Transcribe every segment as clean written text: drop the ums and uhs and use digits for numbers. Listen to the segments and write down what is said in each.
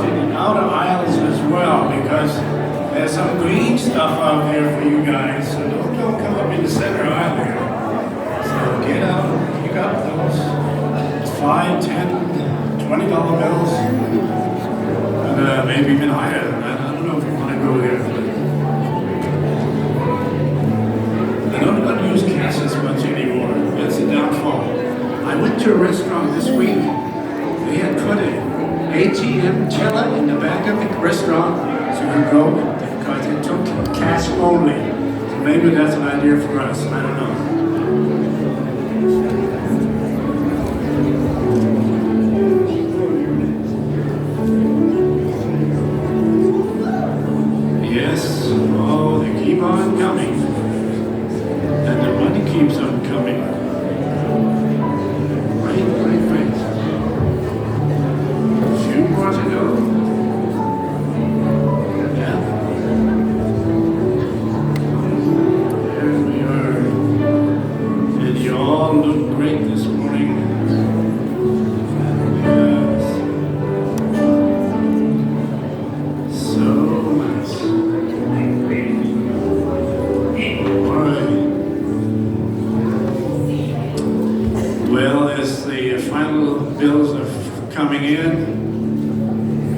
out in the outer aisles as well, because there's some green stuff out there for you guys. So don't come up in the center aisle here. So get out, pick up those $5, $10, $20 bills, and maybe even higher than that. I don't know if you want to go there. I don't use cash as much anymore. That's the downfall. I went to a restaurant this week. They had put an ATM teller in the back of the restaurant so you could go, because it took cash only. So maybe that's an idea for us. I don't know. Yes, oh, they keep on coming. And the money keeps on coming. Right. A few more to go. Yeah. There we are. And you all look great this morning. Yes. So nice. All right. Well, as the final bills are coming in,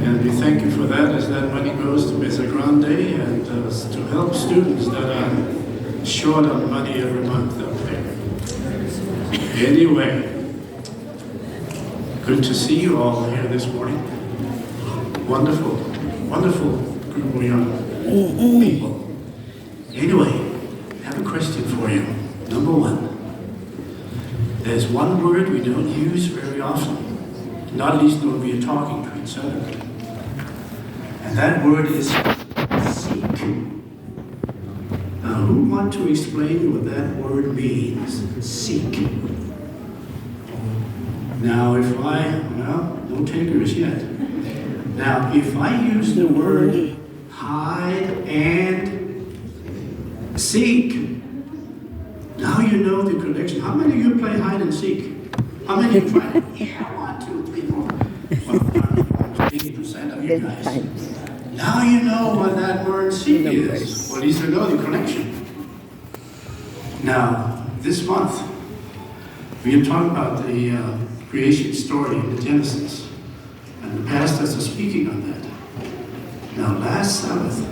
and we thank you for that, as that money goes to Mesa Grande and to help students that are short on money every month up there. Anyway, good to see you all here this morning. Wonderful group of young people. Anyway, I have a question for you. Number one. There's one word we don't use very often, not least when we are talking to each other. And that word is seek. Now, who want to explain what that word means? Seek. Now, no takers yet. Now, if I use the word hide and seek, now you know the connection. How many of you play hide and seek? How many of you try? Yeah, 1, 2, 3, 4. Well, 80% of you guys. Now you know what that word seek is. Or at least you know the connection. Now, this month, we are talking about the creation story in the Genesis. And the pastors are speaking on that. Now, last Sabbath,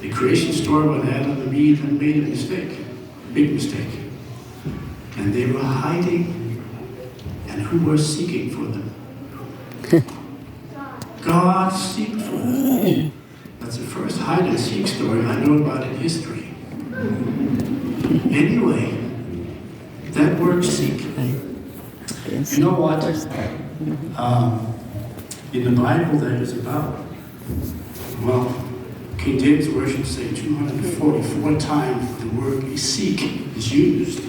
the creation story when Adam and Eve had made a mistake. Big mistake. And they were hiding, and who was seeking for them? God seeked for them. That's the first hide and seek story I know about in history. Anyway, that word seek. You know what? In the Bible there is about, well, King James Version say 244 times the word seek is used.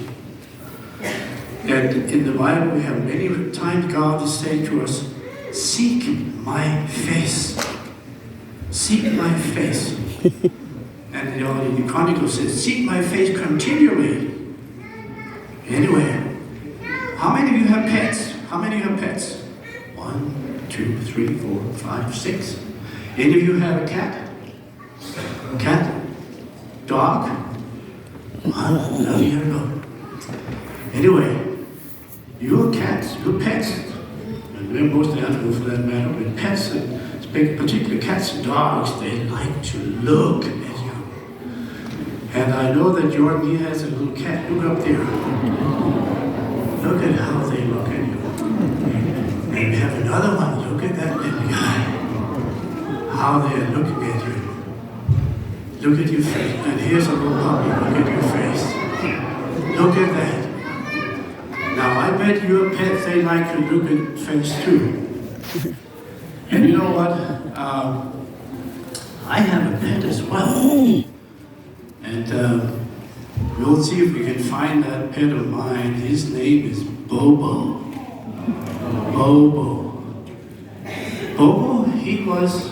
And in the Bible we have many times God is saying to us, seek my face. Seek my face. And the Chronicle says, seek my face continually. Anyway, how many of you have pets? How many of you have pets? 1, 2, 3, 4, 5, 6. Any of you have a cat? Cat? Dog? No, you don't know. Anyway, your cats, your pets, and we're most animals for that matter, but pets, particularly cats and dogs, they like to look at you. And I know that Jordan, he has a little cat. Look up there. Look at how they look at you. And we have another one. Look at that little guy. How they're looking at you. Look at your face. And here's a little puppy. Look at your face. Look at that. Now, I bet your pets, they like to look at face too. And you know what? I have a pet as well. And we'll see if we can find that pet of mine. His name is Bobo. Bobo. Bobo, he was,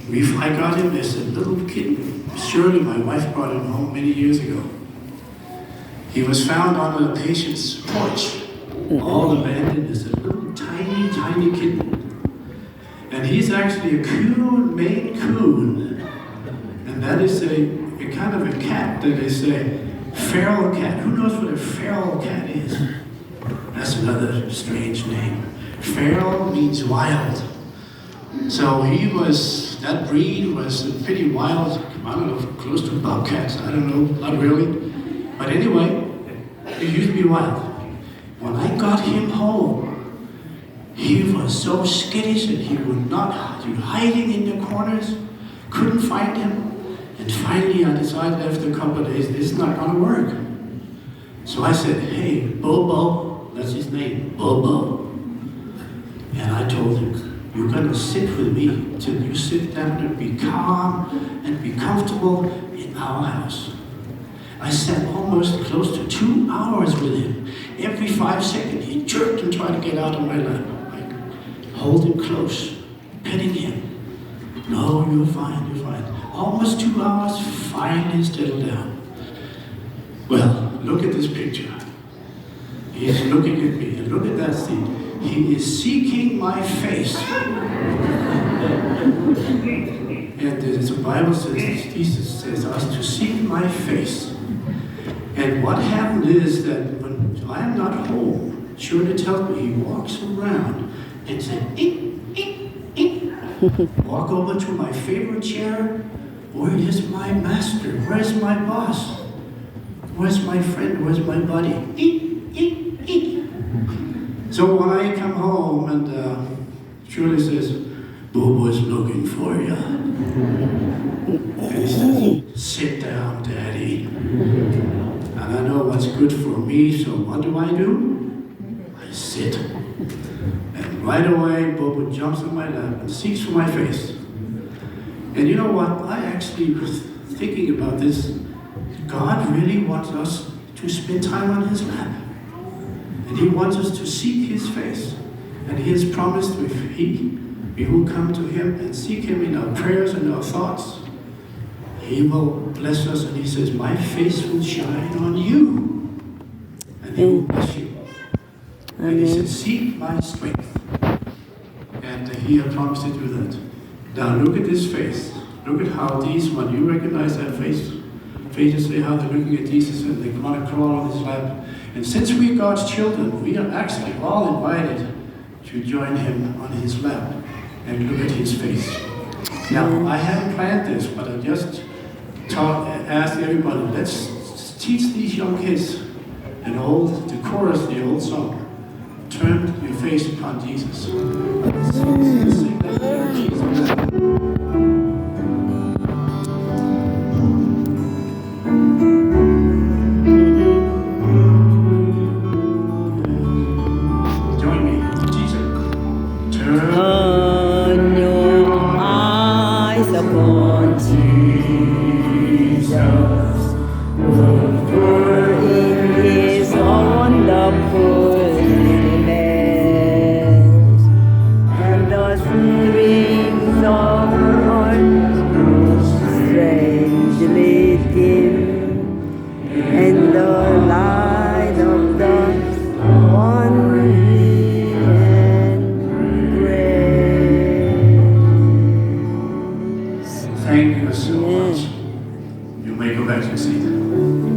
I got him as a little kitten. Shirley, my wife, brought him home many years ago. He was found on a patient's porch, all abandoned as a little tiny, tiny kitten. And he's actually a coon, Maine Coon. And that is a kind of a cat that is a feral cat. Who knows what a feral cat is? That's another strange name. Feral means wild. So that breed was pretty wild. I don't know, close to bobcats. I don't know, not really. But anyway, he used to be wild. When I got him home, he was so skittish and he was hiding in the corners, couldn't find him. And finally I decided after a couple of days, this is not gonna work. So I said, hey, Bobo, that's his name, Bobo. And I told him, you're gonna sit with me till you sit down and be calm and be comfortable in our house. I sat almost close to 2 hours with him. Every 5 seconds, he jerked and tried to get out of my lap. I hold him close, petting him. No, you're fine, you're fine. Almost 2 hours, finally settled down. Well, look at this picture. He's looking at me, and look at that scene. He is seeking my face. And the Bible says, Jesus says us to seek my face. And what happened is that when I am not home, Shirley tells me he walks around and says, eek, eek, eek. Walk over to my favorite chair. Where is my master? Where's my boss? Where's my friend? Where's my buddy? Eek, eek, eek. So when I come home and Shirley says, Bobo's looking for you. And he says, sit down, Daddy. And I know what's good for me, so what do? I sit. And right away, Bobo jumps on my lap and seeks for my face. And you know what? I actually was thinking about this. God really wants us to spend time on his lap. And he wants us to seek his face. And he has promised if we will come to him and seek him in our prayers and our thoughts, he will bless us. And he says, my face will shine on you. And he will bless you. And he says, seek my strength. And he has promised to do that. Now look at this face. Look at how these, when you recognize that face, faces say how they're looking at Jesus and they want to crawl on his lap. And since we're God's children, we are actually all invited to join him on his lap and look at his face. Now, I haven't planned this, but I just asked everybody, let's teach these young kids the chorus, the old song. Turn your face upon Jesus. Sing that there, Jesus. Thank you so much. You may go back to your seat.